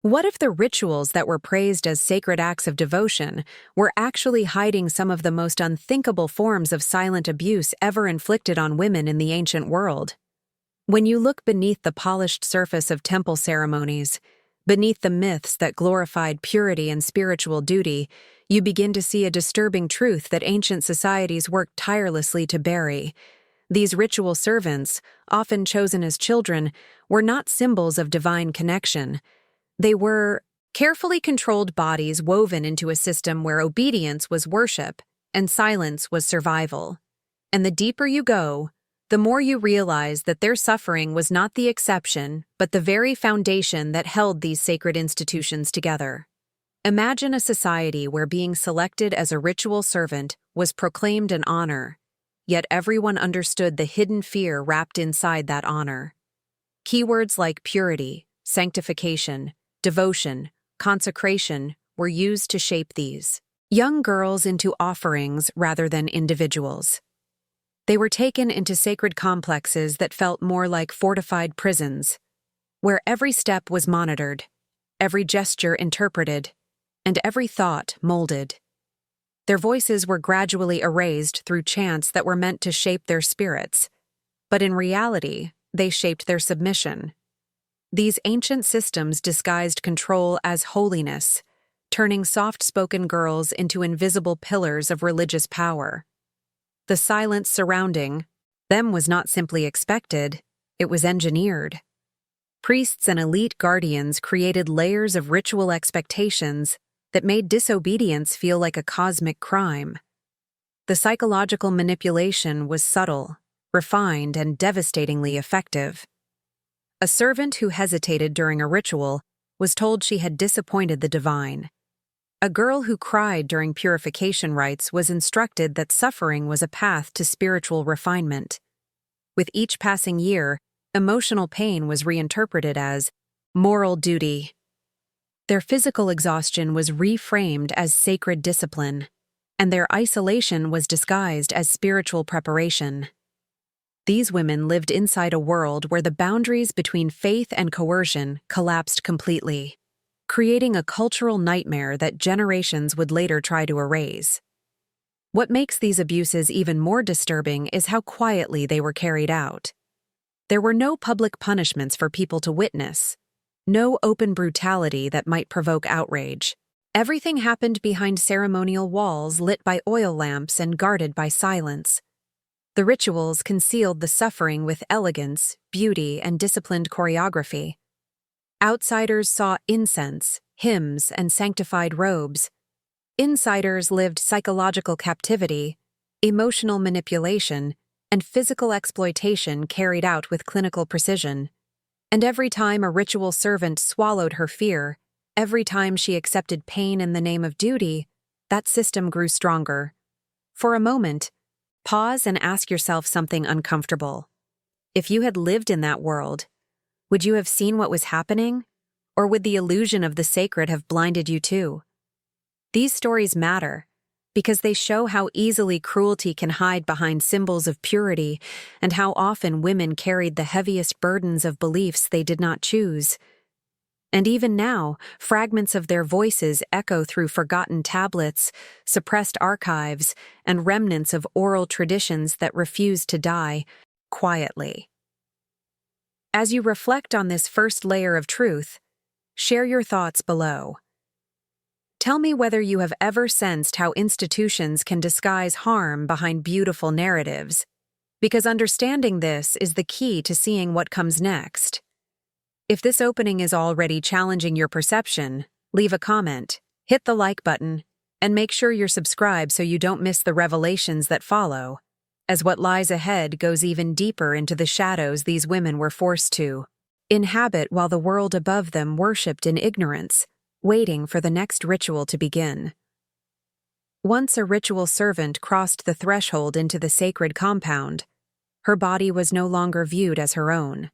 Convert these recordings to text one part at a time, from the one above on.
What if the rituals that were praised as sacred acts of devotion were actually hiding some of the most unthinkable forms of silent abuse ever inflicted on women in the ancient world? When you look beneath the polished surface of temple ceremonies, beneath the myths that glorified purity and spiritual duty, you begin to see a disturbing truth that ancient societies worked tirelessly to bury. These ritual servants, often chosen as children, were not symbols of divine connection. They were carefully controlled bodies woven into a system where obedience was worship and silence was survival. And the deeper you go, the more you realize that their suffering was not the exception, but the very foundation that held these sacred institutions together. Imagine a society where being selected as a ritual servant was proclaimed an honor, yet everyone understood the hidden fear wrapped inside that honor. Keywords like purity, sanctification, devotion, consecration were used to shape these young girls into offerings rather than individuals. They were taken into sacred complexes that felt more like fortified prisons, where every step was monitored, every gesture interpreted, and every thought molded. Their voices were gradually erased through chants that were meant to shape their spirits, but in reality, they shaped their submission. These ancient systems disguised control as holiness, turning soft-spoken girls into invisible pillars of religious power. The silence surrounding them was not simply expected, it was engineered. Priests and elite guardians created layers of ritual expectations that made disobedience feel like a cosmic crime. The psychological manipulation was subtle, refined, and devastatingly effective. A servant who hesitated during a ritual was told she had disappointed the divine. A girl who cried during purification rites was instructed that suffering was a path to spiritual refinement. With each passing year, emotional pain was reinterpreted as moral duty. Their physical exhaustion was reframed as sacred discipline, and their isolation was disguised as spiritual preparation. These women lived inside a world where the boundaries between faith and coercion collapsed completely, creating a cultural nightmare that generations would later try to erase. What makes these abuses even more disturbing is how quietly they were carried out. There were no public punishments for people to witness, no open brutality that might provoke outrage. Everything happened behind ceremonial walls lit by oil lamps and guarded by silence. The rituals concealed the suffering with elegance, beauty, and disciplined choreography. Outsiders saw incense, hymns, and sanctified robes. Insiders lived psychological captivity, emotional manipulation, and physical exploitation carried out with clinical precision. And every time a ritual servant swallowed her fear, every time she accepted pain in the name of duty, that system grew stronger. For a moment, pause and ask yourself something uncomfortable. If you had lived in that world, would you have seen what was happening? Or would the illusion of the sacred have blinded you too? These stories matter because they show how easily cruelty can hide behind symbols of purity and how often women carried the heaviest burdens of beliefs they did not choose. And even now, fragments of their voices echo through forgotten tablets, suppressed archives, and remnants of oral traditions that refuse to die quietly. As you reflect on this first layer of truth, share your thoughts below. Tell me whether you have ever sensed how institutions can disguise harm behind beautiful narratives, because understanding this is the key to seeing what comes next. If this opening is already challenging your perception, leave a comment, hit the like button, and make sure you're subscribed so you don't miss the revelations that follow, as what lies ahead goes even deeper into the shadows these women were forced to inhabit while the world above them worshipped in ignorance, waiting for the next ritual to begin. Once a ritual servant crossed the threshold into the sacred compound, her body was no longer viewed as her own.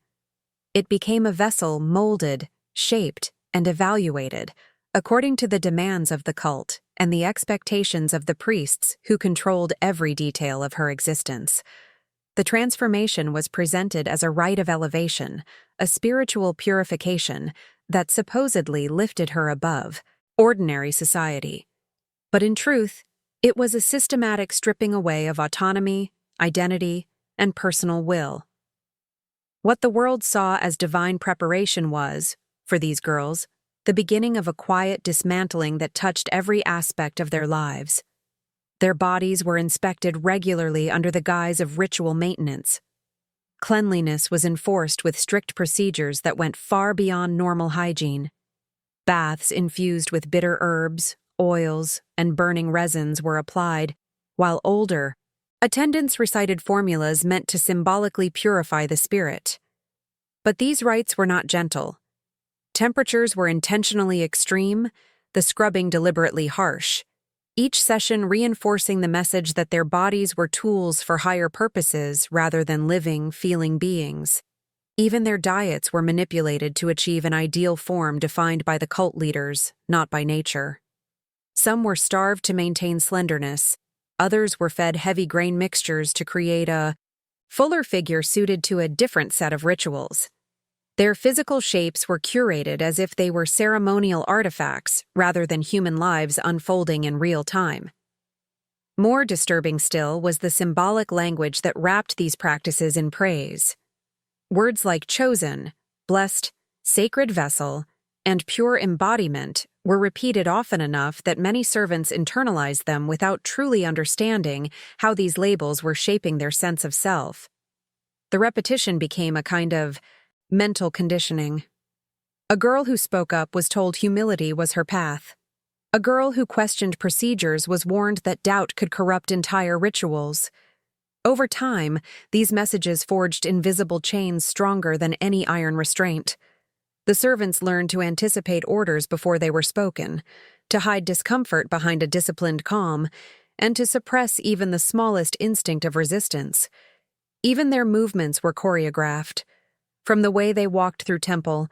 It became a vessel molded, shaped, and evaluated according to the demands of the cult and the expectations of the priests who controlled every detail of her existence. The transformation was presented as a rite of elevation, a spiritual purification, that supposedly lifted her above ordinary society. But in truth, it was a systematic stripping away of autonomy, identity, and personal will. What the world saw as divine preparation was, for these girls, the beginning of a quiet dismantling that touched every aspect of their lives. Their bodies were inspected regularly under the guise of ritual maintenance. Cleanliness was enforced with strict procedures that went far beyond normal hygiene. Baths infused with bitter herbs, oils, and burning resins were applied, while older attendants recited formulas meant to symbolically purify the spirit. But these rites were not gentle. Temperatures were intentionally extreme, the scrubbing deliberately harsh, each session reinforcing the message that their bodies were tools for higher purposes rather than living, feeling beings. Even their diets were manipulated to achieve an ideal form defined by the cult leaders, not by nature. Some were starved to maintain slenderness, others were fed heavy grain mixtures to create a fuller figure suited to a different set of rituals. Their physical shapes were curated as if they were ceremonial artifacts rather than human lives unfolding in real time. More disturbing still was the symbolic language that wrapped these practices in praise. Words like chosen, blessed, sacred vessel, and pure embodiment were repeated often enough that many servants internalized them without truly understanding how these labels were shaping their sense of self. The repetition became a kind of mental conditioning. A girl who spoke up was told humility was her path. A girl who questioned procedures was warned that doubt could corrupt entire rituals. Over time, these messages forged invisible chains stronger than any iron restraint. The servants learned to anticipate orders before they were spoken, to hide discomfort behind a disciplined calm, and to suppress even the smallest instinct of resistance. Even their movements were choreographed. From the way they walked through temple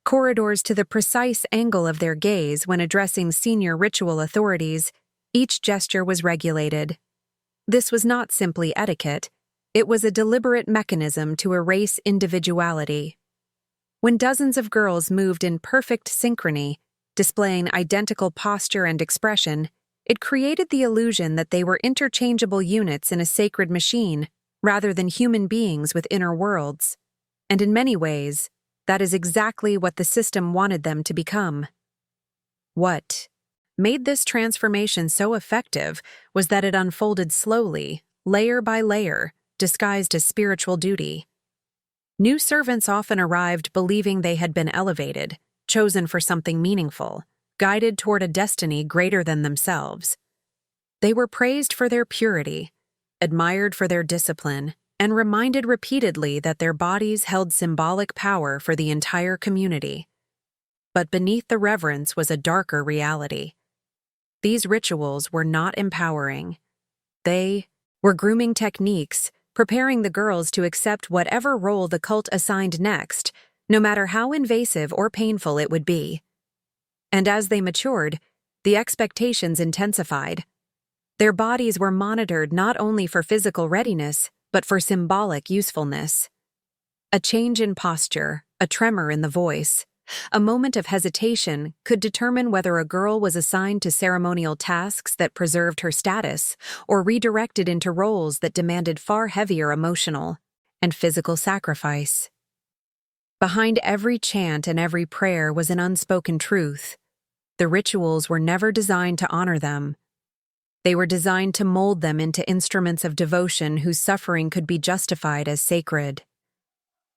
corridors to the precise angle of their gaze when addressing senior ritual authorities, each gesture was regulated. This was not simply etiquette, it was a deliberate mechanism to erase individuality. When dozens of girls moved in perfect synchrony, displaying identical posture and expression, it created the illusion that they were interchangeable units in a sacred machine, rather than human beings with inner worlds. And in many ways, that is exactly what the system wanted them to become. What made this transformation so effective was that it unfolded slowly, layer by layer, disguised as spiritual duty. New servants often arrived believing they had been elevated, chosen for something meaningful, guided toward a destiny greater than themselves. They were praised for their purity, admired for their discipline, and reminded repeatedly that their bodies held symbolic power for the entire community. But beneath the reverence was a darker reality. These rituals were not empowering. They were grooming techniques, preparing the girls to accept whatever role the cult assigned next, no matter how invasive or painful it would be. And as they matured, the expectations intensified. Their bodies were monitored not only for physical readiness, but for symbolic usefulness. A change in posture, a tremor in the voice, a moment of hesitation could determine whether a girl was assigned to ceremonial tasks that preserved her status or redirected into roles that demanded far heavier emotional and physical sacrifice. Behind every chant and every prayer was an unspoken truth. The rituals were never designed to honor them. They were designed to mold them into instruments of devotion whose suffering could be justified as sacred.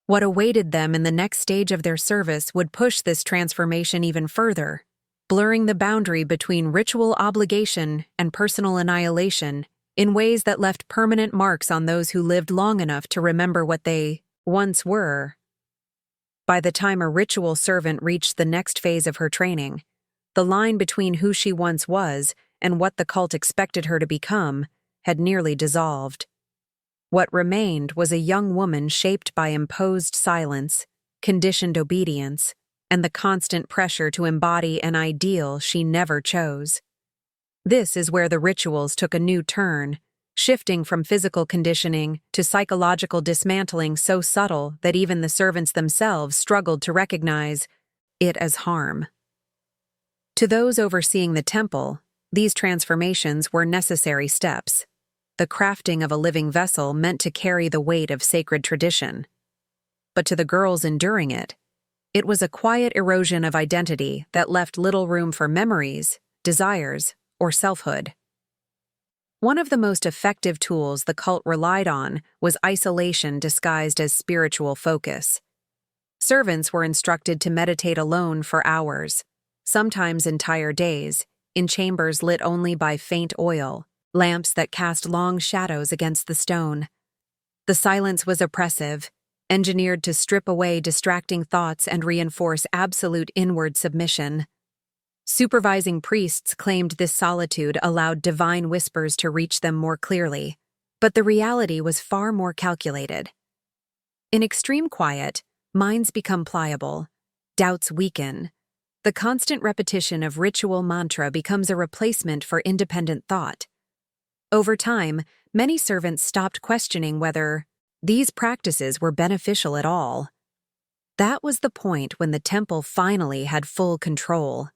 What awaited them in the next stage of their service would push this transformation even further, blurring the boundary between ritual obligation and personal annihilation in ways that left permanent marks on those who lived long enough to remember what they once were. By the time a ritual servant reached the next phase of her training, the line between who she once was and what the cult expected her to become had nearly dissolved. What remained was a young woman shaped by imposed silence, conditioned obedience, and the constant pressure to embody an ideal she never chose. This is where the rituals took a new turn, shifting from physical conditioning to psychological dismantling so subtle that even the servants themselves struggled to recognize it as harm. To those overseeing the temple, these transformations were necessary steps, the crafting of a living vessel meant to carry the weight of sacred tradition. But to the girls enduring it, it was a quiet erosion of identity that left little room for memories, desires, or selfhood. One of the most effective tools the cult relied on was isolation disguised as spiritual focus. Servants were instructed to meditate alone for hours, sometimes entire days, in chambers lit only by faint oil, lamps that cast long shadows against the stone. The silence was oppressive, engineered to strip away distracting thoughts and reinforce absolute inward submission. Supervising priests claimed this solitude allowed divine whispers to reach them more clearly, but the reality was far more calculated. In extreme quiet, minds become pliable, doubts weaken. The constant repetition of ritual mantra becomes a replacement for independent thought. Over time, many servants stopped questioning whether these practices were beneficial at all. That was the point when the temple finally had full control.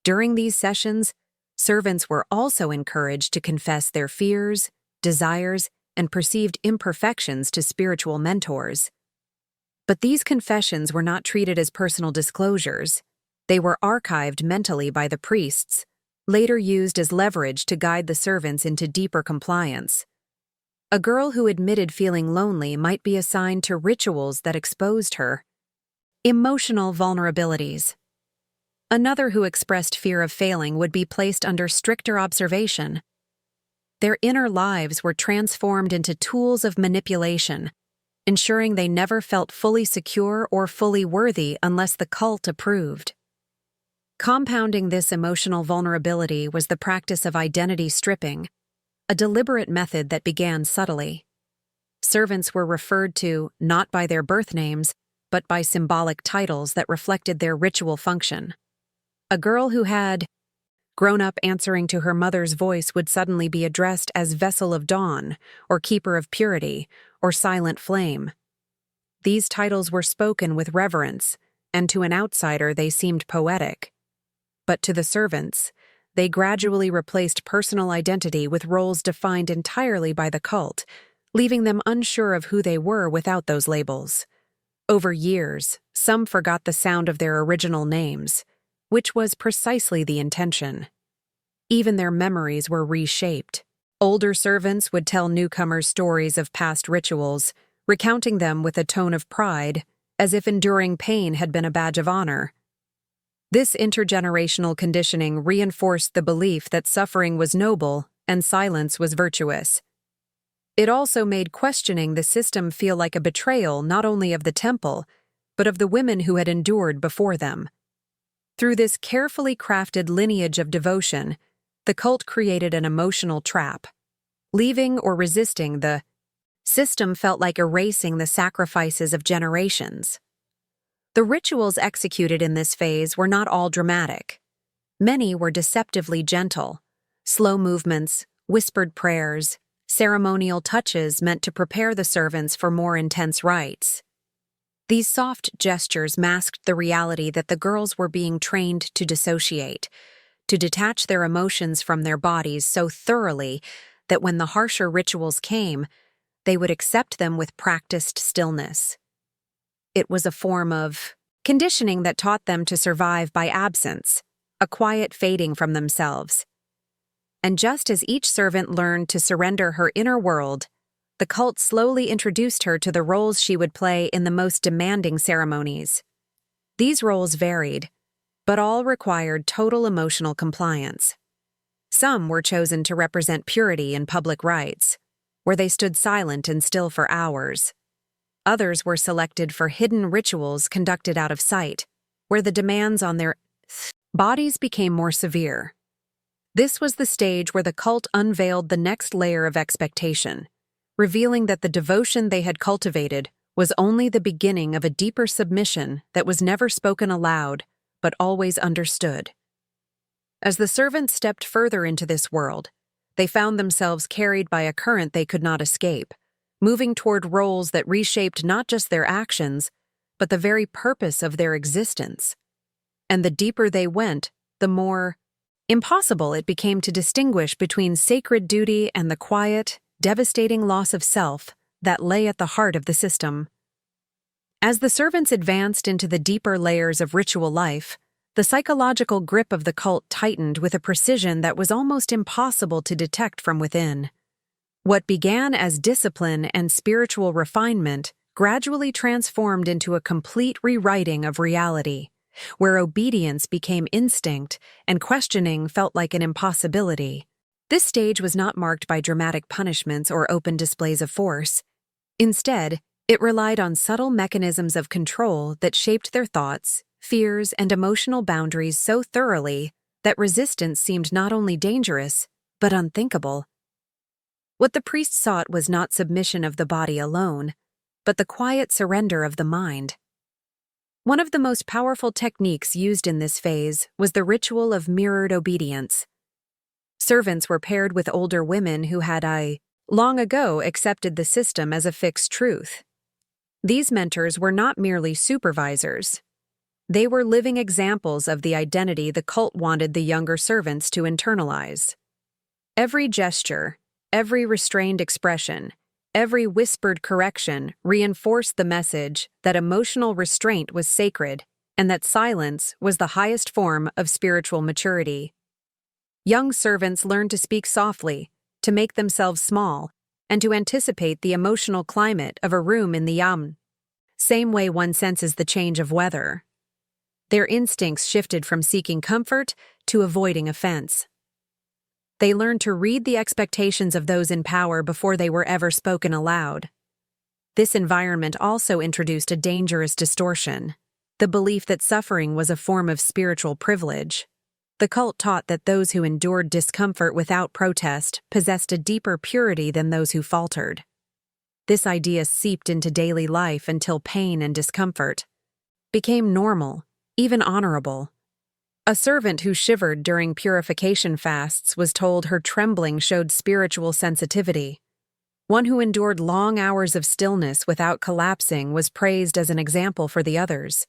During these sessions, servants were also encouraged to confess their fears, desires, and perceived imperfections to spiritual mentors. But these confessions were not treated as personal disclosures. They were archived mentally by the priests, later used as leverage to guide the servants into deeper compliance. A girl who admitted feeling lonely might be assigned to rituals that exposed her. Emotional vulnerabilities. Another who expressed fear of failing would be placed under stricter observation. Their inner lives were transformed into tools of manipulation, ensuring they never felt fully secure or fully worthy unless the cult approved. Compounding this emotional vulnerability was the practice of identity stripping, a deliberate method that began subtly. Servants were referred to not by their birth names, but by symbolic titles that reflected their ritual function. A girl who had grown up answering to her mother's voice would suddenly be addressed as Vessel of Dawn, or Keeper of Purity, or Silent Flame. These titles were spoken with reverence, and to an outsider they seemed poetic. But to the servants, they gradually replaced personal identity with roles defined entirely by the cult, leaving them unsure of who they were without those labels. Over years, some forgot the sound of their original names, which was precisely the intention. Even their memories were reshaped. Older servants would tell newcomers stories of past rituals, recounting them with a tone of pride, as if enduring pain had been a badge of honor. This intergenerational conditioning reinforced the belief that suffering was noble and silence was virtuous. It also made questioning the system feel like a betrayal not only of the temple, but of the women who had endured before them. Through this carefully crafted lineage of devotion, the cult created an emotional trap. Leaving or resisting the system felt like erasing the sacrifices of generations. The rituals executed in this phase were not all dramatic. Many were deceptively gentle. Slow movements, whispered prayers, ceremonial touches meant to prepare the servants for more intense rites. These soft gestures masked the reality that the girls were being trained to dissociate, to detach their emotions from their bodies so thoroughly that when the harsher rituals came, they would accept them with practiced stillness. It was a form of conditioning that taught them to survive by absence, a quiet fading from themselves. And just as each servant learned to surrender her inner world, the cult slowly introduced her to the roles she would play in the most demanding ceremonies. These roles varied, but all required total emotional compliance. Some were chosen to represent purity in public rites, where they stood silent and still for hours. Others were selected for hidden rituals conducted out of sight, where the demands on their bodies became more severe. This was the stage where the cult unveiled the next layer of expectation, revealing that the devotion they had cultivated was only the beginning of a deeper submission that was never spoken aloud, but always understood. As the servants stepped further into this world, they found themselves carried by a current they could not escape, moving toward roles that reshaped not just their actions, but the very purpose of their existence. and the deeper they went, the more impossible it became to distinguish between sacred duty and the quiet, devastating loss of self that lay at the heart of the system. As the servants advanced into the deeper layers of ritual life, the psychological grip of the cult tightened with a precision that was almost impossible to detect from within. What began as discipline and spiritual refinement gradually transformed into a complete rewriting of reality, where obedience became instinct and questioning felt like an impossibility. This stage was not marked by dramatic punishments or open displays of force. Instead, it relied on subtle mechanisms of control that shaped their thoughts, fears, and emotional boundaries so thoroughly that resistance seemed not only dangerous, but unthinkable. What the priests sought was not submission of the body alone, but the quiet surrender of the mind. One of the most powerful techniques used in this phase was the ritual of mirrored obedience. Servants were paired with older women who had long ago accepted the system as a fixed truth. These mentors were not merely supervisors. They were living examples of the identity the cult wanted the younger servants to internalize. Every gesture, every restrained expression, every whispered correction reinforced the message that emotional restraint was sacred and that silence was the highest form of spiritual maturity. Young servants learned to speak softly, to make themselves small, and to anticipate the emotional climate of a room in the yam. Same way one senses the change of weather. Their instincts shifted from seeking comfort to avoiding offense. They learned to read the expectations of those in power before they were ever spoken aloud. This environment also introduced a dangerous distortion, the belief that suffering was a form of spiritual privilege. The cult taught that those who endured discomfort without protest possessed a deeper purity than those who faltered. This idea seeped into daily life until pain and discomfort became normal, even honorable. A servant who shivered during purification fasts was told her trembling showed spiritual sensitivity. One who endured long hours of stillness without collapsing was praised as an example for the others.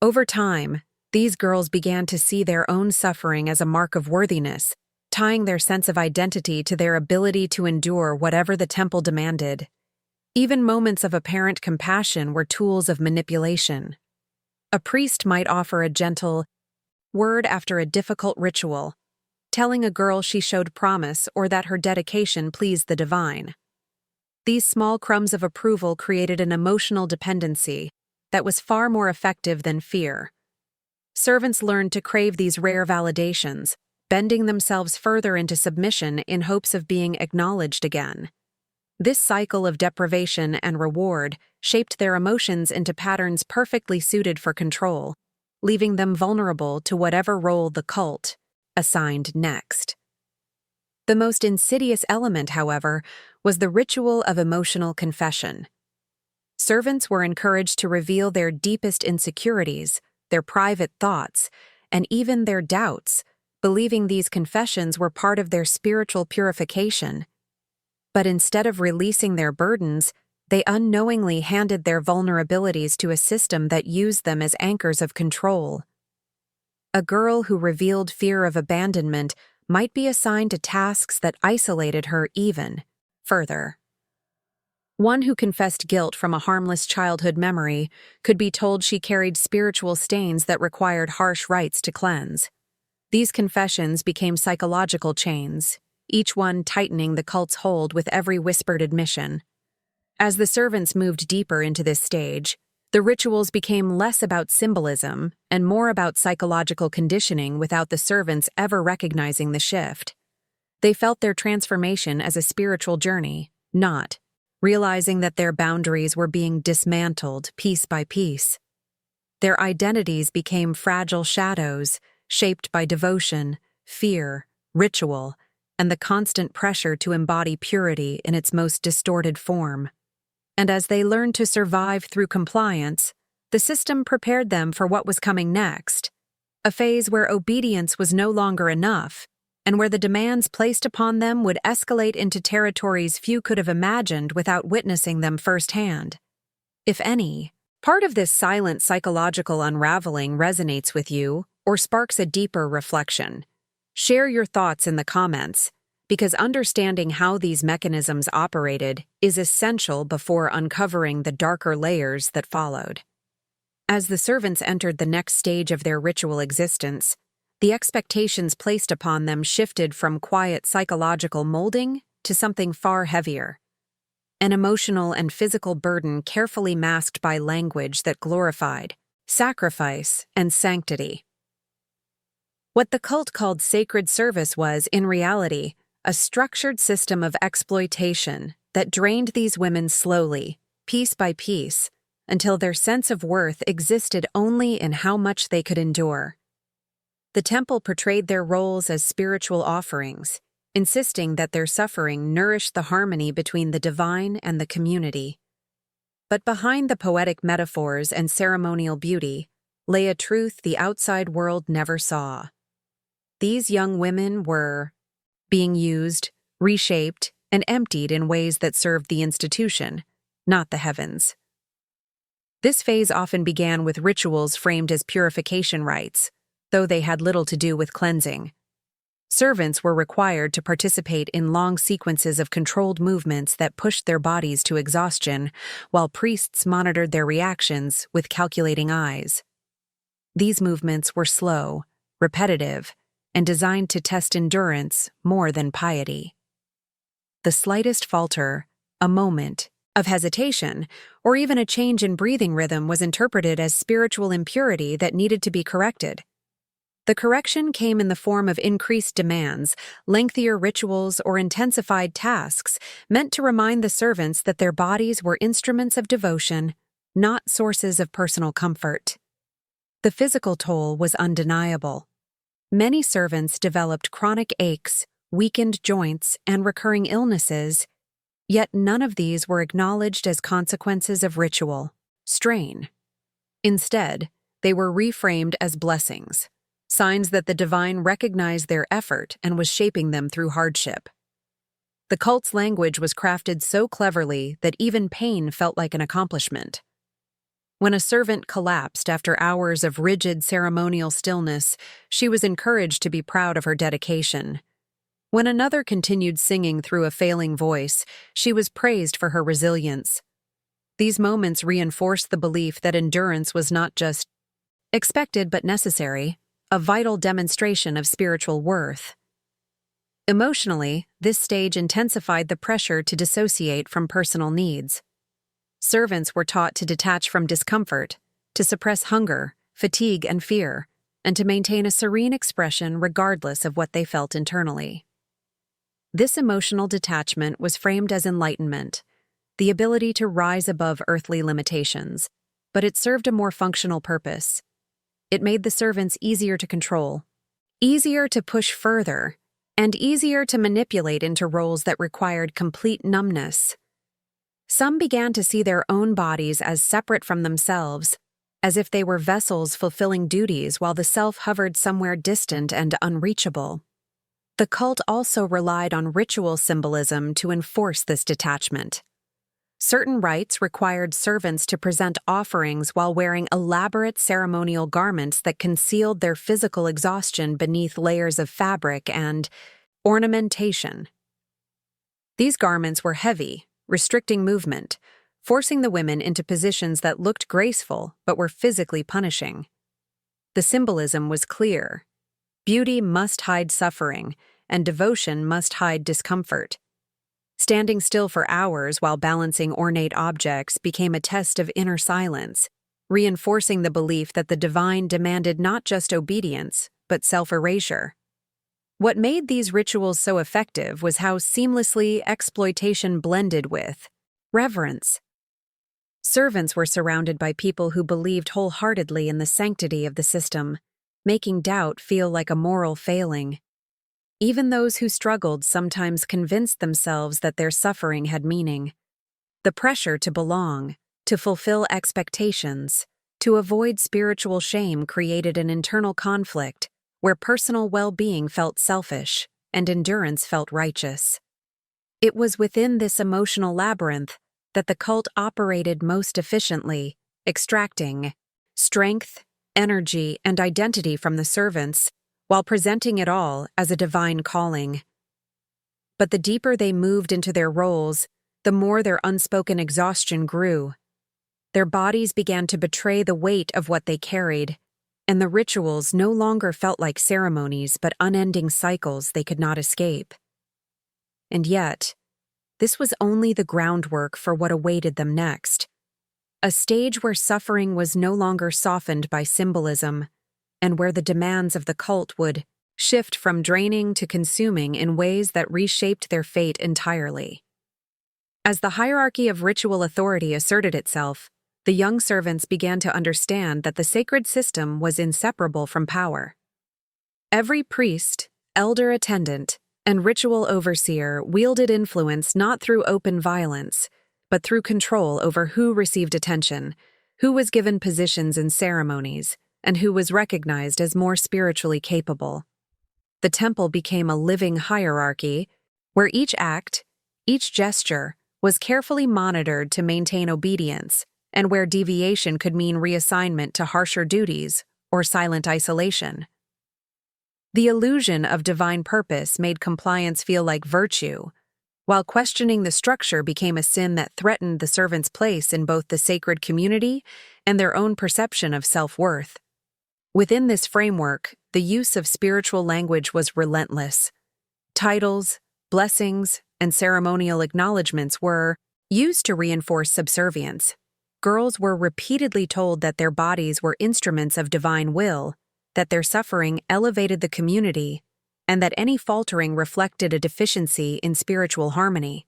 Over time, these girls began to see their own suffering as a mark of worthiness, tying their sense of identity to their ability to endure whatever the temple demanded. Even moments of apparent compassion were tools of manipulation. A priest might offer a gentle word after a difficult ritual, telling a girl she showed promise or that her dedication pleased the divine. These small crumbs of approval created an emotional dependency that was far more effective than fear. Servants learned to crave these rare validations, bending themselves further into submission in hopes of being acknowledged again. This cycle of deprivation and reward shaped their emotions into patterns perfectly suited for control, leaving them vulnerable to whatever role the cult assigned next. The most insidious element, however, was the ritual of emotional confession. Servants were encouraged to reveal their deepest insecurities, their private thoughts, and even their doubts, believing these confessions were part of their spiritual purification. But instead of releasing their burdens, they unknowingly handed their vulnerabilities to a system that used them as anchors of control. A girl who revealed fear of abandonment might be assigned to tasks that isolated her even further. One who confessed guilt from a harmless childhood memory could be told she carried spiritual stains that required harsh rites to cleanse. These confessions became psychological chains, each one tightening the cult's hold with every whispered admission. As the servants moved deeper into this stage, the rituals became less about symbolism and more about psychological conditioning without the servants ever recognizing the shift. They felt their transformation as a spiritual journey, not realizing that their boundaries were being dismantled piece by piece. Their identities became fragile shadows, shaped by devotion, fear, ritual, and the constant pressure to embody purity in its most distorted form. And as they learned to survive through compliance, the system prepared them for what was coming next, a phase where obedience was no longer enough, and where the demands placed upon them would escalate into territories few could have imagined without witnessing them firsthand. If any, Part of this silent psychological unraveling resonates with you or sparks a deeper reflection. Share your thoughts in the comments, because understanding how these mechanisms operated is essential before uncovering the darker layers that followed. As the servants entered the next stage of their ritual existence, the expectations placed upon them shifted from quiet psychological molding to something far heavier. An emotional and physical burden carefully masked by language that glorified sacrifice and sanctity. What the cult called sacred service was, in reality, a structured system of exploitation that drained these women slowly, piece by piece, until their sense of worth existed only in how much they could endure. The temple portrayed their roles as spiritual offerings, insisting that their suffering nourished the harmony between the divine and the community. But behind the poetic metaphors and ceremonial beauty lay a truth the outside world never saw. These young women were being used, reshaped, and emptied in ways that served the institution, not the heavens. This phase often began with rituals framed as purification rites, though they had little to do with cleansing. Servants were required to participate in long sequences of controlled movements that pushed their bodies to exhaustion, while priests monitored their reactions with calculating eyes. These movements were slow, repetitive, and designed to test endurance more than piety. The slightest falter, a moment of hesitation, or even a change in breathing rhythm was interpreted as spiritual impurity that needed to be corrected. The correction came in the form of increased demands, lengthier rituals, or intensified tasks meant to remind the servants that their bodies were instruments of devotion, not sources of personal comfort. The physical toll was undeniable. Many servants developed chronic aches, weakened joints, and recurring illnesses, yet none of these were acknowledged as consequences of ritual strain. Instead, they were reframed as blessings, signs that the divine recognized their effort and was shaping them through hardship. The cult's language was crafted so cleverly that even pain felt like an accomplishment. When a servant collapsed after hours of rigid ceremonial stillness, she was encouraged to be proud of her dedication. When another continued singing through a failing voice, she was praised for her resilience. These moments reinforced the belief that endurance was not just expected but necessary, a vital demonstration of spiritual worth. Emotionally, this stage intensified the pressure to dissociate from personal needs. Servants were taught to detach from discomfort, to suppress hunger, fatigue, and fear, and to maintain a serene expression regardless of what they felt internally. This emotional detachment was framed as enlightenment, the ability to rise above earthly limitations, but it served a more functional purpose. It made the servants easier to control, easier to push further, and easier to manipulate into roles that required complete numbness. Some began to see their own bodies as separate from themselves, as if they were vessels fulfilling duties while the self hovered somewhere distant and unreachable. The cult also relied on ritual symbolism to enforce this detachment. Certain rites required servants to present offerings while wearing elaborate ceremonial garments that concealed their physical exhaustion beneath layers of fabric and ornamentation. These garments were heavy, restricting movement, forcing the women into positions that looked graceful but were physically punishing. The symbolism was clear. Beauty must hide suffering, and devotion must hide discomfort. Standing still for hours while balancing ornate objects became a test of inner silence, reinforcing the belief that the divine demanded not just obedience, but self-erasure. What made these rituals so effective was how seamlessly exploitation blended with reverence. Servants were surrounded by people who believed wholeheartedly in the sanctity of the system, making doubt feel like a moral failing. Even those who struggled sometimes convinced themselves that their suffering had meaning. The pressure to belong, to fulfill expectations, to avoid spiritual shame created an internal conflict where personal well-being felt selfish and endurance felt righteous. It was within this emotional labyrinth that the cult operated most efficiently, extracting strength, energy, and identity from the servants, while presenting it all as a divine calling. But the deeper they moved into their roles, the more their unspoken exhaustion grew. Their bodies began to betray the weight of what they carried, and the rituals no longer felt like ceremonies but unending cycles they could not escape. And yet, this was only the groundwork for what awaited them next. A stage where suffering was no longer softened by symbolism, and where the demands of the cult would shift from draining to consuming in ways that reshaped their fate entirely. As the hierarchy of ritual authority asserted itself, the young servants began to understand that the sacred system was inseparable from power. Every priest, elder attendant, and ritual overseer wielded influence not through open violence, but through control over who received attention, who was given positions in ceremonies, and who was recognized as more spiritually capable. The temple became a living hierarchy, where each act, each gesture, was carefully monitored to maintain obedience, and where deviation could mean reassignment to harsher duties or silent isolation. The illusion of divine purpose made compliance feel like virtue, while questioning the structure became a sin that threatened the servant's place in both the sacred community and their own perception of self-worth. Within this framework, the use of spiritual language was relentless. Titles, blessings, and ceremonial acknowledgments were used to reinforce subservience. Girls were repeatedly told that their bodies were instruments of divine will, that their suffering elevated the community, and that any faltering reflected a deficiency in spiritual harmony.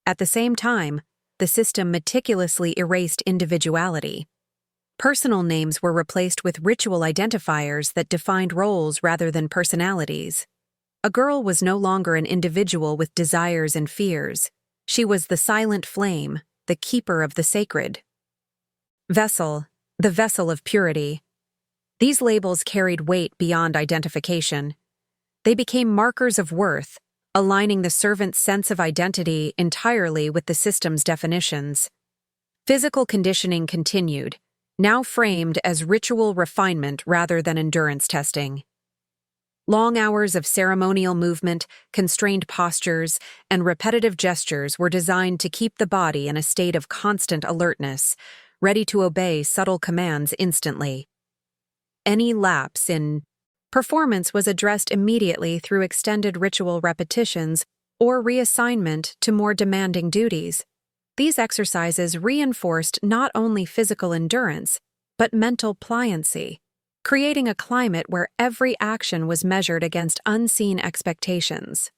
At the same time, the system meticulously erased individuality. Personal names were replaced with ritual identifiers that defined roles rather than personalities. A girl was no longer an individual with desires and fears. She was the silent flame, the keeper of the sacred. Vessel, the vessel of purity. These labels carried weight beyond identification. They became markers of worth, aligning the servant's sense of identity entirely with the system's definitions. Physical conditioning continued, now framed as ritual refinement rather than endurance testing. Long hours of ceremonial movement, constrained postures, and repetitive gestures were designed to keep the body in a state of constant alertness, ready to obey subtle commands instantly. Any lapse in performance was addressed immediately through extended ritual repetitions or reassignment to more demanding duties. These exercises reinforced not only physical endurance, but mental pliancy, creating a climate where every action was measured against unseen expectations.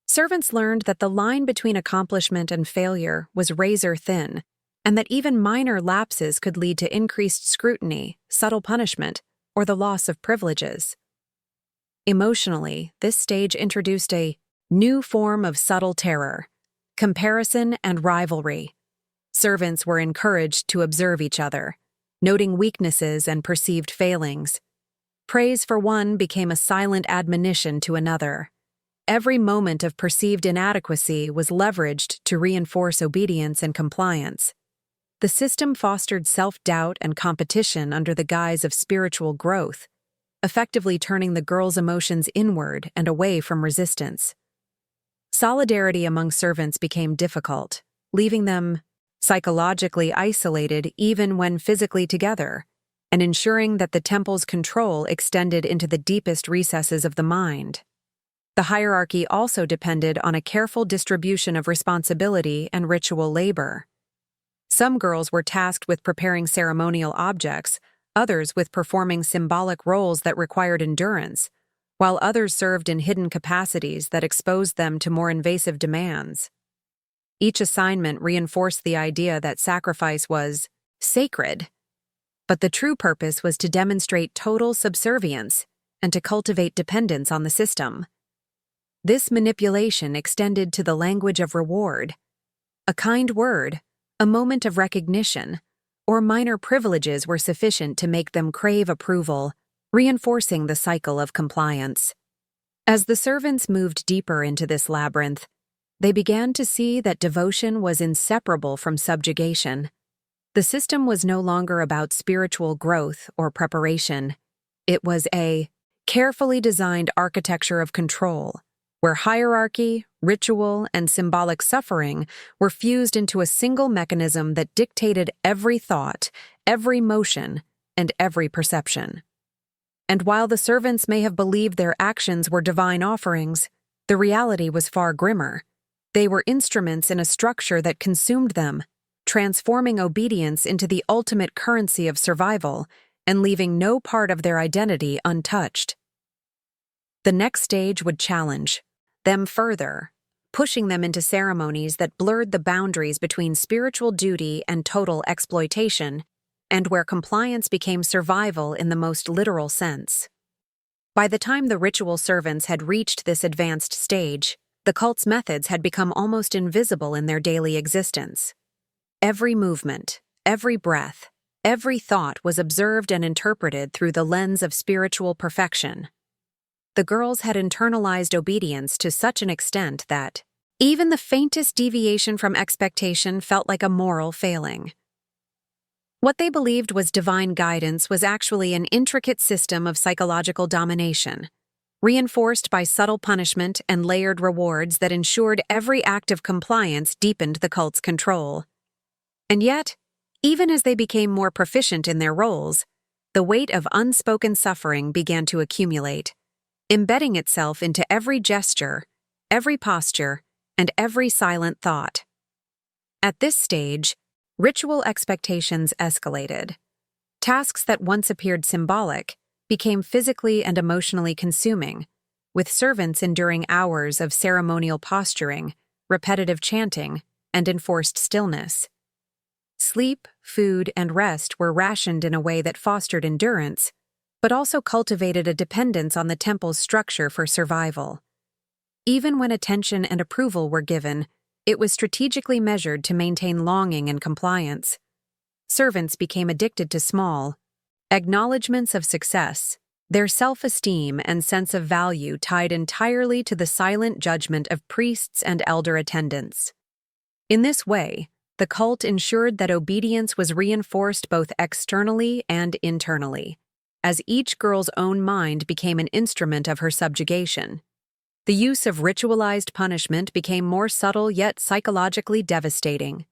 Servants learned that the line between accomplishment and failure was razor thin, and that even minor lapses could lead to increased scrutiny, subtle punishment, or the loss of privileges. Emotionally, this stage introduced a new form of subtle terror, comparison and rivalry. Servants were encouraged to observe each other, noting weaknesses and perceived failings. Praise for one became a silent admonition to another. Every moment of perceived inadequacy was leveraged to reinforce obedience and compliance. The system fostered self-doubt and competition under the guise of spiritual growth, effectively turning the girls' emotions inward and away from resistance. Solidarity among servants became difficult, leaving them psychologically isolated even when physically together, and ensuring that the temple's control extended into the deepest recesses of the mind. The hierarchy also depended on a careful distribution of responsibility and ritual labor. Some girls were tasked with preparing ceremonial objects, others with performing symbolic roles that required endurance, while others served in hidden capacities that exposed them to more invasive demands. Each assignment reinforced the idea that sacrifice was sacred, but the true purpose was to demonstrate total subservience and to cultivate dependence on the system. This manipulation extended to the language of reward. A kind word, a moment of recognition, or minor privileges were sufficient to make them crave approval, reinforcing the cycle of compliance. As the servants moved deeper into this labyrinth, they began to see that devotion was inseparable from subjugation. The system was no longer about spiritual growth or preparation. It was a carefully designed architecture of control, where hierarchy, ritual, and symbolic suffering were fused into a single mechanism that dictated every thought, every motion, and every perception. And while the servants may have believed their actions were divine offerings, the reality was far grimmer. They were instruments in a structure that consumed them, transforming obedience into the ultimate currency of survival and leaving no part of their identity untouched. The next stage would challenge them further, pushing them into ceremonies that blurred the boundaries between spiritual duty and total exploitation, and where compliance became survival in the most literal sense. By the time the ritual servants had reached this advanced stage, the cult's methods had become almost invisible in their daily existence. Every movement, every breath, every thought was observed and interpreted through the lens of spiritual perfection. The girls had internalized obedience to such an extent that even the faintest deviation from expectation felt like a moral failing. What they believed was divine guidance was actually an intricate system of psychological domination, reinforced by subtle punishment and layered rewards that ensured every act of compliance deepened the cult's control. And yet, even as they became more proficient in their roles, the weight of unspoken suffering began to accumulate, embedding itself into every gesture, every posture, and every silent thought. At this stage, ritual expectations escalated. Tasks that once appeared symbolic became physically and emotionally consuming, with servants enduring hours of ceremonial posturing, repetitive chanting, and enforced stillness. Sleep, food, and rest were rationed in a way that fostered endurance, but also cultivated a dependence on the temple's structure for survival. Even when attention and approval were given, it was strategically measured to maintain longing and compliance. Servants became addicted to small acknowledgments of success, their self-esteem and sense of value tied entirely to the silent judgment of priests and elder attendants. In this way, the cult ensured that obedience was reinforced both externally and internally, as each girl's own mind became an instrument of her subjugation. The use of ritualized punishment became more subtle yet psychologically devastating.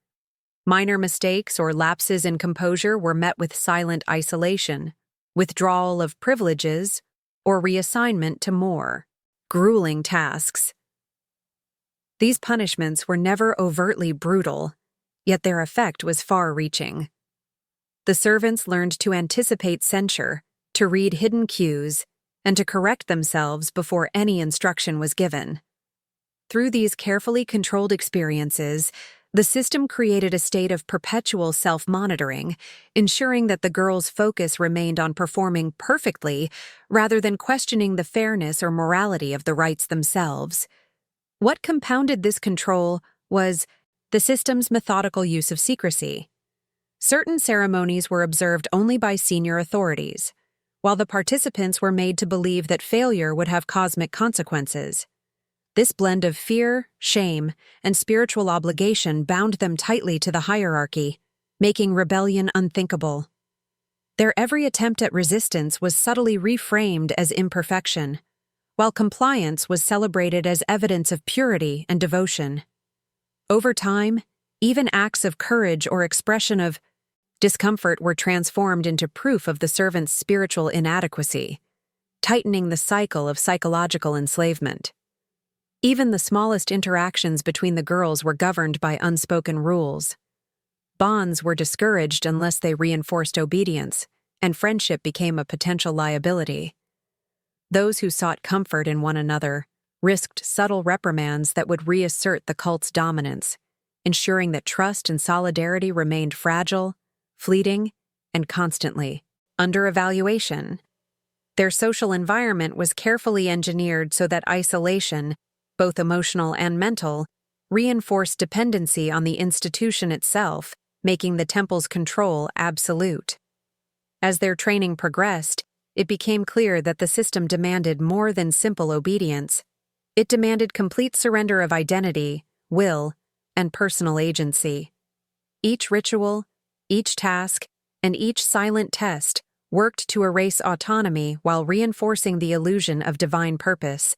Minor mistakes or lapses in composure were met with silent isolation, withdrawal of privileges, or reassignment to more grueling tasks. These punishments were never overtly brutal, yet their effect was far-reaching. The servants learned to anticipate censure, to read hidden cues, and to correct themselves before any instruction was given. Through these carefully controlled experiences, the system created a state of perpetual self-monitoring, ensuring that the girls' focus remained on performing perfectly rather than questioning the fairness or morality of the rites themselves. What compounded this control was the system's methodical use of secrecy. Certain ceremonies were observed only by senior authorities, while the participants were made to believe that failure would have cosmic consequences. This blend of fear, shame, and spiritual obligation bound them tightly to the hierarchy, making rebellion unthinkable. Their every attempt at resistance was subtly reframed as imperfection, while compliance was celebrated as evidence of purity and devotion. Over time, even acts of courage or expression of discomfort were transformed into proof of the servant's spiritual inadequacy, tightening the cycle of psychological enslavement. Even the smallest interactions between the girls were governed by unspoken rules. Bonds were discouraged unless they reinforced obedience, and friendship became a potential liability. Those who sought comfort in one another risked subtle reprimands that would reassert the cult's dominance, ensuring that trust and solidarity remained fragile, fleeting, and constantly under evaluation. Their social environment was carefully engineered so that isolation, both emotional and mental, reinforced dependency on the institution itself, making the temple's control absolute. As their training progressed, it became clear that the system demanded more than simple obedience. It demanded complete surrender of identity, will, and personal agency. Each ritual, Each task and each silent test worked to erase autonomy while reinforcing the illusion of divine purpose.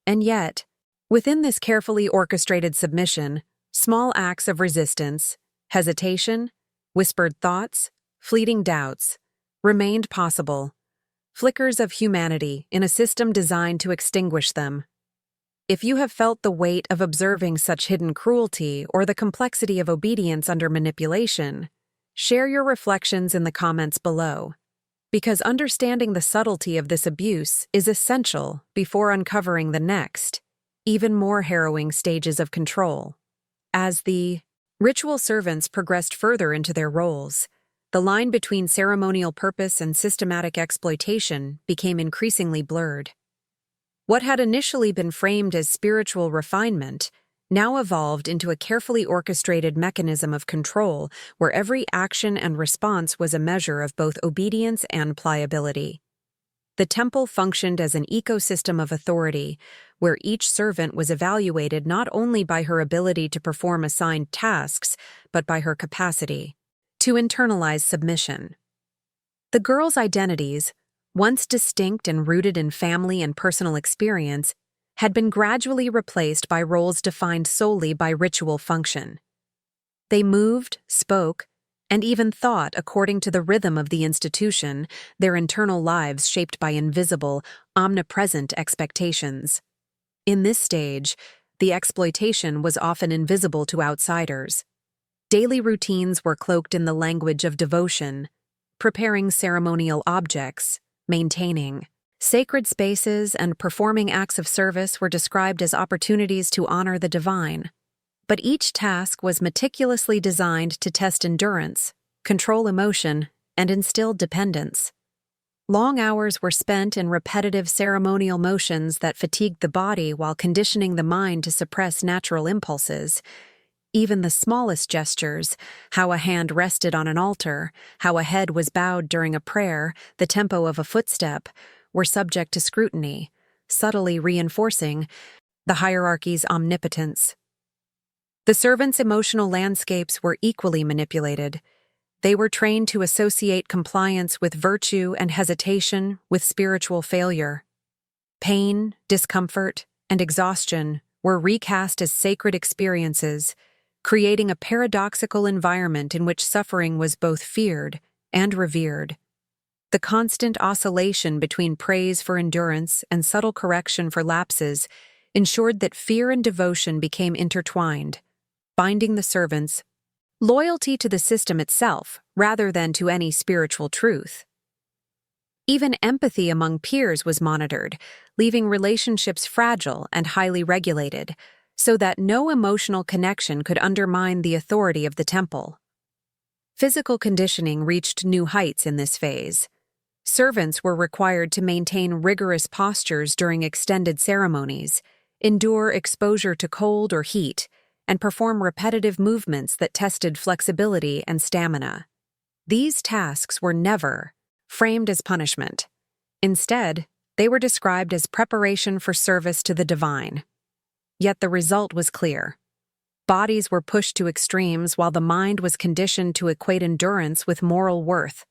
And yet, within this carefully orchestrated submission, small acts of resistance, hesitation, whispered thoughts, fleeting doubts, remained possible, flickers of humanity in a system designed to extinguish them. If you have felt the weight of observing such hidden cruelty or the complexity of obedience under manipulation, share your reflections in the comments below, because understanding the subtlety of this abuse is essential before uncovering the next, even more harrowing stages of control. As the ritual servants progressed further into their roles, the line between ceremonial purpose and systematic exploitation became increasingly blurred. What had initially been framed as spiritual refinement now evolved into a carefully orchestrated mechanism of control where every action and response was a measure of both obedience and pliability. The temple functioned as an ecosystem of authority, where each servant was evaluated not only by her ability to perform assigned tasks, but by her capacity to internalize submission. The girls' identities, once distinct and rooted in family and personal experience, had been gradually replaced by roles defined solely by ritual function. They moved, spoke, and even thought according to the rhythm of the institution, their internal lives shaped by invisible, omnipresent expectations. In this stage, the exploitation was often invisible to outsiders. Daily routines were cloaked in the language of devotion, preparing ceremonial objects, maintaining sacred spaces, and performing acts of service were described as opportunities to honor the divine. But each task was meticulously designed to test endurance, control emotion, and instill dependence. Long hours were spent in repetitive ceremonial motions that fatigued the body while conditioning the mind to suppress natural impulses. Even the smallest gestures, how a hand rested on an altar, how a head was bowed during a prayer, the tempo of a footstep, were subject to scrutiny, subtly reinforcing the hierarchy's omnipotence. The servants' emotional landscapes were equally manipulated. They were trained to associate compliance with virtue and hesitation with spiritual failure. Pain, discomfort, and exhaustion were recast as sacred experiences, creating a paradoxical environment in which suffering was both feared and revered. The constant oscillation between praise for endurance and subtle correction for lapses ensured that fear and devotion became intertwined, binding the servants' loyalty to the system itself rather than to any spiritual truth. Even empathy among peers was monitored, leaving relationships fragile and highly regulated, so that no emotional connection could undermine the authority of the temple. Physical conditioning reached new heights in this phase. Servants were required to maintain rigorous postures during extended ceremonies, endure exposure to cold or heat, and perform repetitive movements that tested flexibility and stamina. These tasks were never framed as punishment. Instead, they were described as preparation for service to the divine. Yet the result was clear. Bodies were pushed to extremes while the mind was conditioned to equate endurance with moral worth.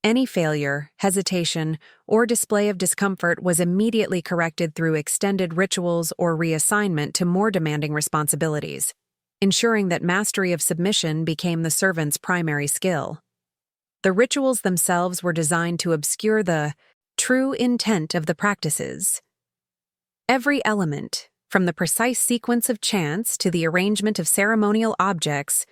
Any failure, hesitation, or display of discomfort was immediately corrected through extended rituals or reassignment to more demanding responsibilities, ensuring that mastery of submission became the servant's primary skill. The rituals themselves were designed to obscure the true intent of the practices. Every element, from the precise sequence of chants to the arrangement of ceremonial objects,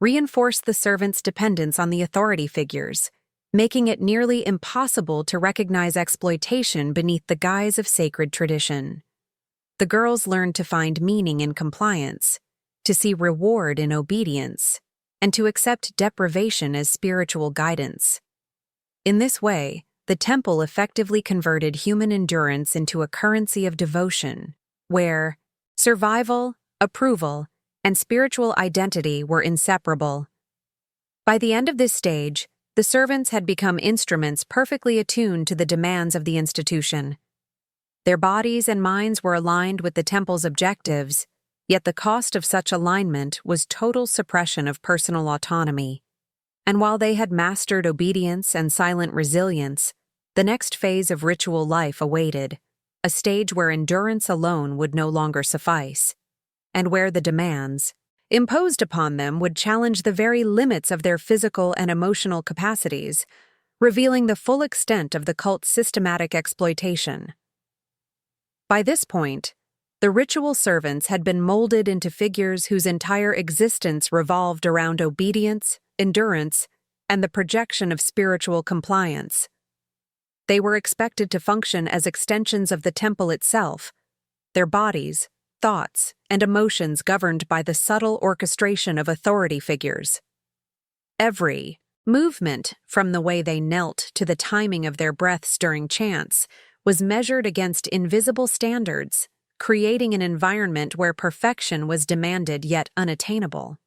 reinforced the servant's dependence on the authority figures, making it nearly impossible to recognize exploitation beneath the guise of sacred tradition. The girls learned to find meaning in compliance, to see reward in obedience, and to accept deprivation as spiritual guidance. In this way, the temple effectively converted human endurance into a currency of devotion, where survival, approval, and spiritual identity were inseparable. By the end of this stage, the servants had become instruments perfectly attuned to the demands of the institution. Their bodies and minds were aligned with the temple's objectives, yet the cost of such alignment was total suppression of personal autonomy. And while they had mastered obedience and silent resilience, the next phase of ritual life awaited, a stage where endurance alone would no longer suffice, and where the demands imposed upon them would challenge the very limits of their physical and emotional capacities, revealing the full extent of the cult's systematic exploitation. By this point, the ritual servants had been molded into figures whose entire existence revolved around obedience, endurance, and the projection of spiritual compliance. They were expected to function as extensions of the temple itself, their bodies, thoughts, and emotions governed by the subtle orchestration of authority figures. Every movement, from the way they knelt to the timing of their breaths during chants, was measured against invisible standards, creating an environment where perfection was demanded yet unattainable.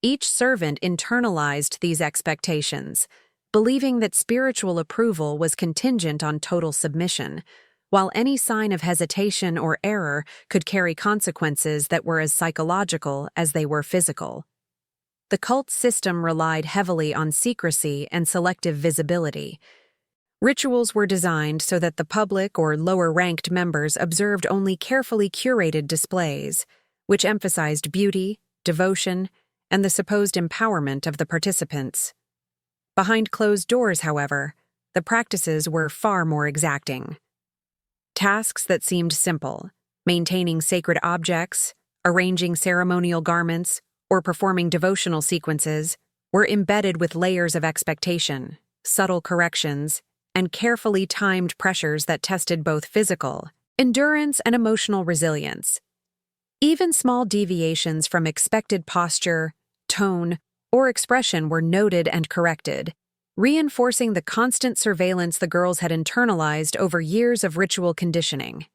Each servant internalized these expectations, believing that spiritual approval was contingent on total submission, while any sign of hesitation or error could carry consequences that were as psychological as they were physical. The cult system relied heavily on secrecy and selective visibility. Rituals were designed so that the public or lower-ranked members observed only carefully curated displays, which emphasized beauty, devotion, and the supposed empowerment of the participants. Behind closed doors, however, the practices were far more exacting. Tasks that seemed simple, maintaining sacred objects, arranging ceremonial garments, or performing devotional sequences, were embedded with layers of expectation, subtle corrections, and carefully timed pressures that tested both physical endurance and emotional resilience. Even small deviations from expected posture, tone, or expression were noted and corrected, reinforcing the constant surveillance the girls had internalized over years of ritual conditioning.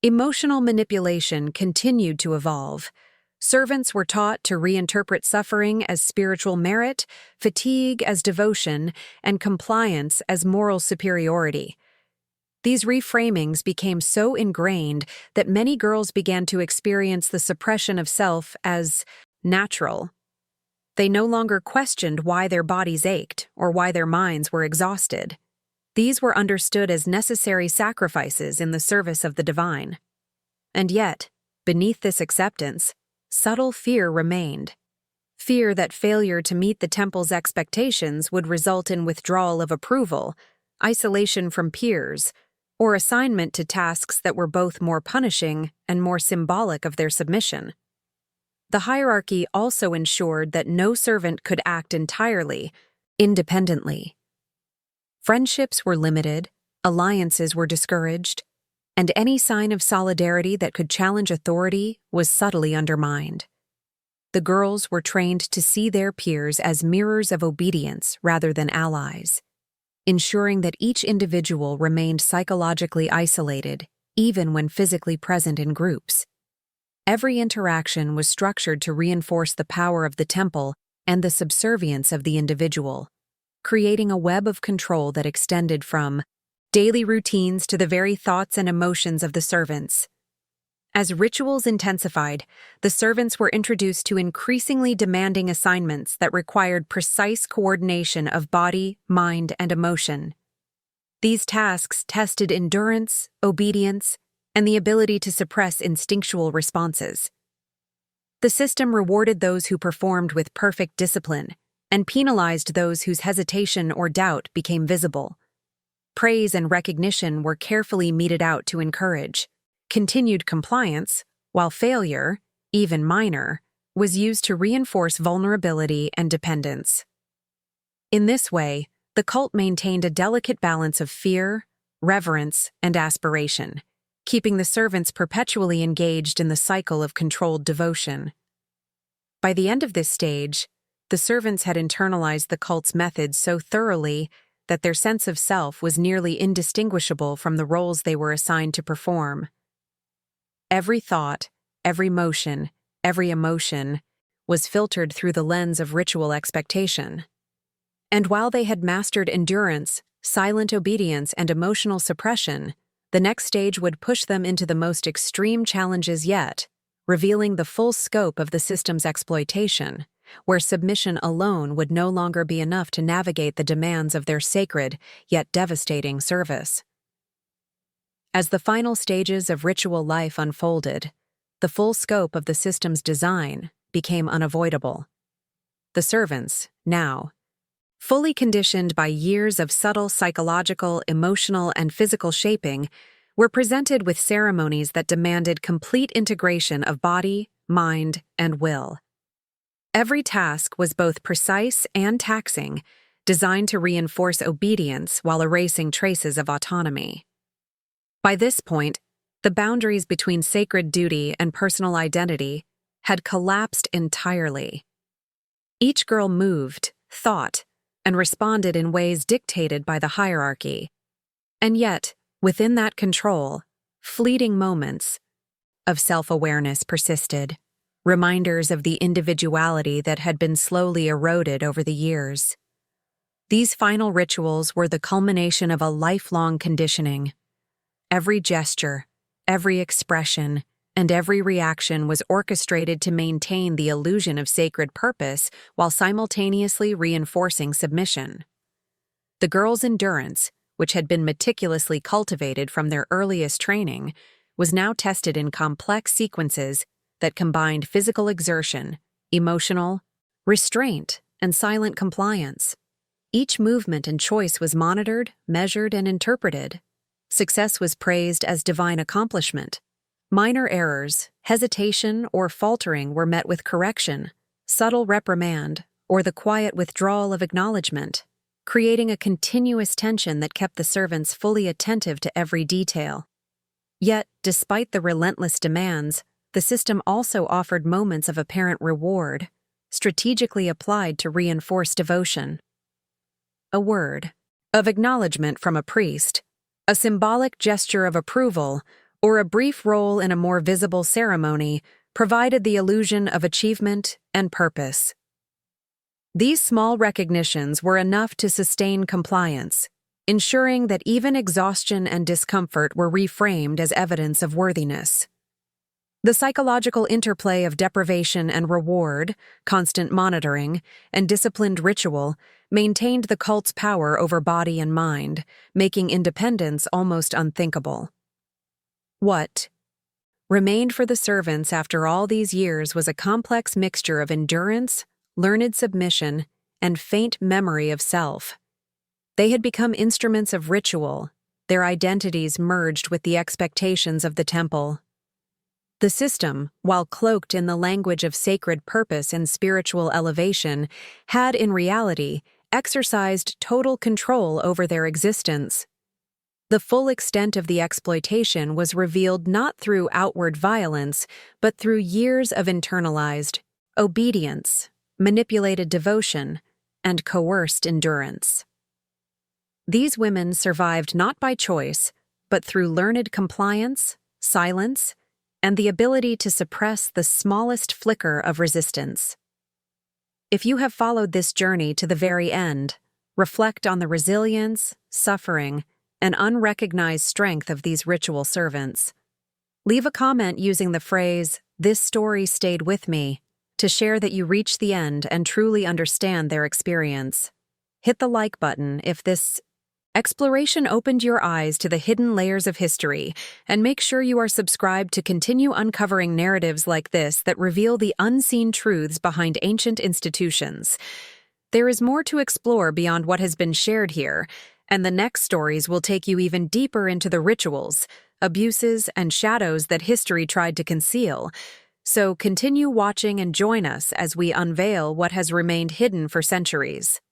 Emotional manipulation continued to evolve. Servants were taught to reinterpret suffering as spiritual merit, fatigue as devotion, and compliance as moral superiority. These reframings became so ingrained that many girls began to experience the suppression of self as natural. They no longer questioned why their bodies ached or why their minds were exhausted. These were understood as necessary sacrifices in the service of the divine. And yet, beneath this acceptance, subtle fear remained. Fear that failure to meet the temple's expectations would result in withdrawal of approval, isolation from peers, or assignment to tasks that were both more punishing and more symbolic of their submission. The hierarchy also ensured that no servant could act entirely, independently. Friendships were limited, alliances were discouraged, and any sign of solidarity that could challenge authority was subtly undermined. The girls were trained to see their peers as mirrors of obedience rather than allies, ensuring that each individual remained psychologically isolated, even when physically present in groups. Every interaction was structured to reinforce the power of the temple and the subservience of the individual, creating a web of control that extended from daily routines to the very thoughts and emotions of the servants. As rituals intensified, the servants were introduced to increasingly demanding assignments that required precise coordination of body, mind, and emotion. These tasks tested endurance, obedience, and the ability to suppress instinctual responses. The system rewarded those who performed with perfect discipline and penalized those whose hesitation or doubt became visible. Praise and recognition were carefully meted out to encourage continued compliance, while failure, even minor, was used to reinforce vulnerability and dependence. In this way, the cult maintained a delicate balance of fear, reverence, and aspiration, keeping the servants perpetually engaged in the cycle of controlled devotion. By the end of this stage, the servants had internalized the cult's methods so thoroughly that their sense of self was nearly indistinguishable from the roles they were assigned to perform. Every thought, every motion, every emotion was filtered through the lens of ritual expectation. And while they had mastered endurance, silent obedience, and emotional suppression, the next stage would push them into the most extreme challenges yet, revealing the full scope of the system's exploitation. where submission alone would no longer be enough to navigate the demands of their sacred, yet devastating service. As the final stages of ritual life unfolded, the full scope of the system's design became unavoidable. The servants, now, fully conditioned by years of subtle psychological, emotional, and physical shaping, were presented with ceremonies that demanded complete integration of body, mind, and will. Every task was both precise and taxing, designed to reinforce obedience while erasing traces of autonomy. By this point, the boundaries between sacred duty and personal identity had collapsed entirely. Each girl moved, thought, and responded in ways dictated by the hierarchy. And yet, within that control, fleeting moments of self-awareness persisted, reminders of the individuality that had been slowly eroded over the years. These final rituals were the culmination of a lifelong conditioning. Every gesture, every expression, and every reaction was orchestrated to maintain the illusion of sacred purpose while simultaneously reinforcing submission. The girls' endurance, which had been meticulously cultivated from their earliest training, was now tested in complex sequences that combined physical exertion, emotional restraint, and silent compliance. Each movement and choice was monitored, measured, and interpreted. Success was praised as divine accomplishment. Minor errors, hesitation, or faltering were met with correction, subtle reprimand, or the quiet withdrawal of acknowledgement, creating a continuous tension that kept the servants fully attentive to every detail. Yet, despite the relentless demands, the system also offered moments of apparent reward, strategically applied to reinforce devotion. A word of acknowledgement from a priest, a symbolic gesture of approval, or a brief role in a more visible ceremony provided the illusion of achievement and purpose. These small recognitions were enough to sustain compliance, ensuring that even exhaustion and discomfort were reframed as evidence of worthiness. The psychological interplay of deprivation and reward, constant monitoring, and disciplined ritual maintained the cult's power over body and mind, making independence almost unthinkable. What remained for the servants after all these years was a complex mixture of endurance, learned submission, and faint memory of self. They had become instruments of ritual, their identities merged with the expectations of the temple. The system, while cloaked in the language of sacred purpose and spiritual elevation, had in reality exercised total control over their existence. The full extent of the exploitation was revealed not through outward violence, but through years of internalized obedience, manipulated devotion, and coerced endurance. These women survived not by choice, but through learned compliance, silence, and the ability to suppress the smallest flicker of resistance. If you have followed this journey to the very end, reflect on the resilience, suffering, and unrecognized strength of these ritual servants. Leave a comment using the phrase, "This story stayed with me," to share that you reached the end and truly understand their experience. Hit the like button if this exploration opened your eyes to the hidden layers of history, and make sure you are subscribed to continue uncovering narratives like this that reveal the unseen truths behind ancient institutions. There is more to explore beyond what has been shared here, and the next stories will take you even deeper into the rituals, abuses, and shadows that history tried to conceal. So continue watching and join us as we unveil what has remained hidden for centuries.